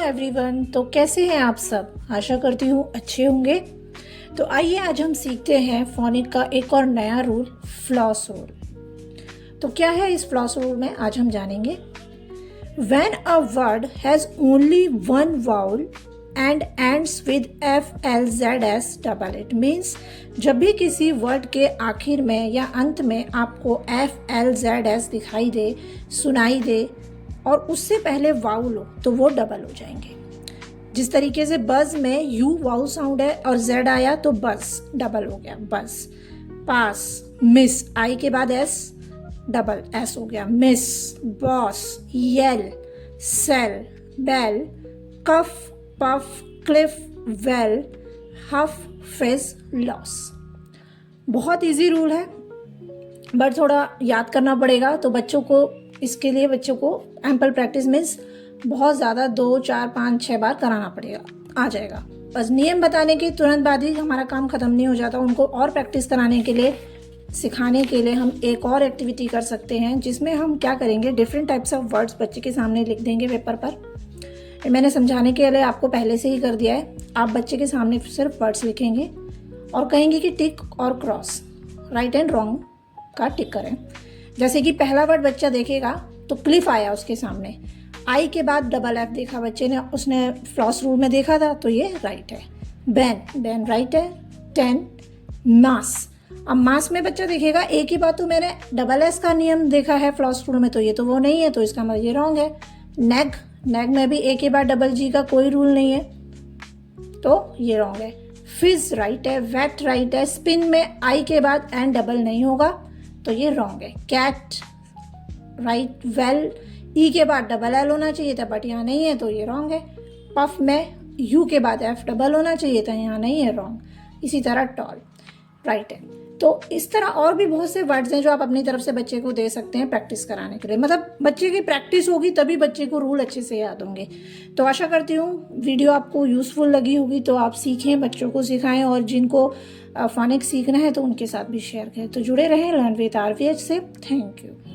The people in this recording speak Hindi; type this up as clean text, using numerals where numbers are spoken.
एवरीवन, तो कैसे हैं आप सब। आशा करती हूँ अच्छे होंगे। तो आइए आज हम सीखते हैं फोनिक का एक और नया रूल, फ्लॉस रूल। तो क्या है इस फ्लॉस रूल में आज हम जानेंगे। When a word has only one vowel and ends with FLZS double it means जब भी किसी वर्ड के आखिर में या अंत में आपको FLZS दिखाई दे, सुनाई दे और उससे पहले वाउल हो तो वो डबल हो जाएंगे। जिस तरीके से बज में यू वाउल साउंड है और जेड आया तो बस डबल हो गया बस। पास, मिस, आई के बाद एस डबल एस हो गया miss. Boss, yell, sell, bell, cuff, puff, cliff, well, huff, fizz, loss. बहुत इजी रूल है बट थोड़ा याद करना पड़ेगा। तो बच्चों को इसके लिए बच्चों को एम्पल प्रैक्टिस मीन्स बहुत ज़्यादा 2, 4, 5, 6 बार कराना पड़ेगा, आ जाएगा। बस नियम बताने के तुरंत बाद ही हमारा काम ख़त्म नहीं हो जाता। उनको और प्रैक्टिस कराने के लिए, सिखाने के लिए हम एक और एक्टिविटी कर सकते हैं जिसमें हम क्या करेंगे, डिफरेंट टाइप्स ऑफ वर्ड्स बच्चे के सामने लिख देंगे पेपर पर। मैंने समझाने के लिए आपको पहले से ही कर दिया है। आप बच्चे के सामने सिर्फ वर्ड्स लिखेंगे और कहेंगे कि टिक और क्रॉस, राइट एंड रॉन्ग का टिक करें। जैसे कि पहला वर्ड बच्चा देखेगा तो क्लिफ आया उसके सामने, आई के बाद डबल एफ देखा बच्चे ने, उसने फ्लॉस रूल में देखा था तो ये राइट है। बैन, बैन राइट है। 10, मास, अब मास में बच्चा देखेगा एक ही बात, तो मैंने डबल एस का नियम देखा है फ्लॉस रूल में तो ये तो वो नहीं है, तो इसका मतलब ये रॉन्ग है। नेग, नेग में भी एक ही बार डबल जी का कोई रूल नहीं है तो ये रॉन्ग है। फिज राइट है। वेट राइट है। स्पिन में आई के बाद एंड डबल नहीं होगा तो ये रॉन्ग है। Cat right. वेल, ई के बाद डबल एल होना चाहिए था बट यहाँ नहीं है तो ये रॉन्ग है। पफ में यू के बाद एफ डबल होना चाहिए था, यहाँ नहीं है, रॉन्ग। इसी तरह टॉल राइट है। तो इस तरह और भी बहुत से वर्ड्स हैं जो आप अपनी तरफ से बच्चे को दे सकते हैं प्रैक्टिस कराने के लिए। मतलब बच्चे की प्रैक्टिस होगी तभी बच्चे को रूल अच्छे से याद होंगे। तो आशा करती हूँ वीडियो आपको यूज़फुल लगी होगी, तो आप सीखें, बच्चों को सिखाएं और जिनको फोनिक्स सीखना है तो उनके साथ भी शेयर करें। तो जुड़े रहें लर्न विद RVH से। Thank you.